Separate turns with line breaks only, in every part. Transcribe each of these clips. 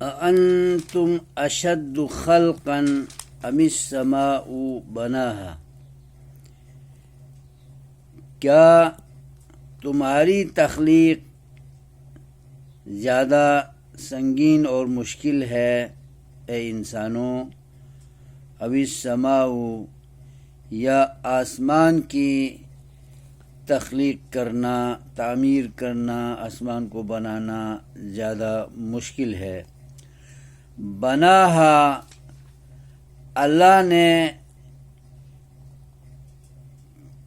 أأنتم أشد خلقا أم السماء بناها، کیا تمہاری تخلیق زیادہ سنگین اور مشکل ہے اے انسانوں؟ اب السماء، یا آسمان کی تخلیق کرنا، تعمیر کرنا، آسمان کو بنانا زیادہ مشکل ہے؟ بناہا، اللہ نے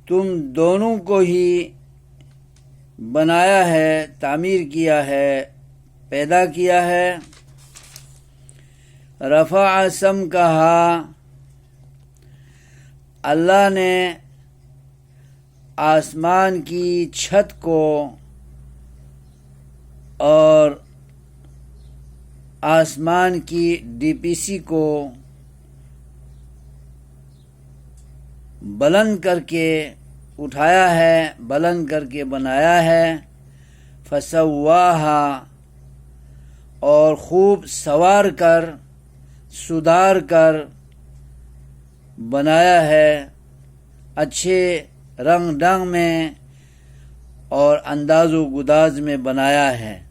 تم دونوں کو ہی بنایا ہے، تعمیر کیا ہے، پیدا کیا ہے۔ رفع سمکہا، اللہ نے آسمان کی چھت کو اور آسمان کی ڈی پی سی کو بلند کر کے اٹھایا ہے، بلند کر کے بنایا ہے۔ فسواہا، اور خوب سوار کر، سدھار کر بنایا ہے، اچھے رنگ ڈھنگ میں اور انداز و گداز میں بنایا ہے۔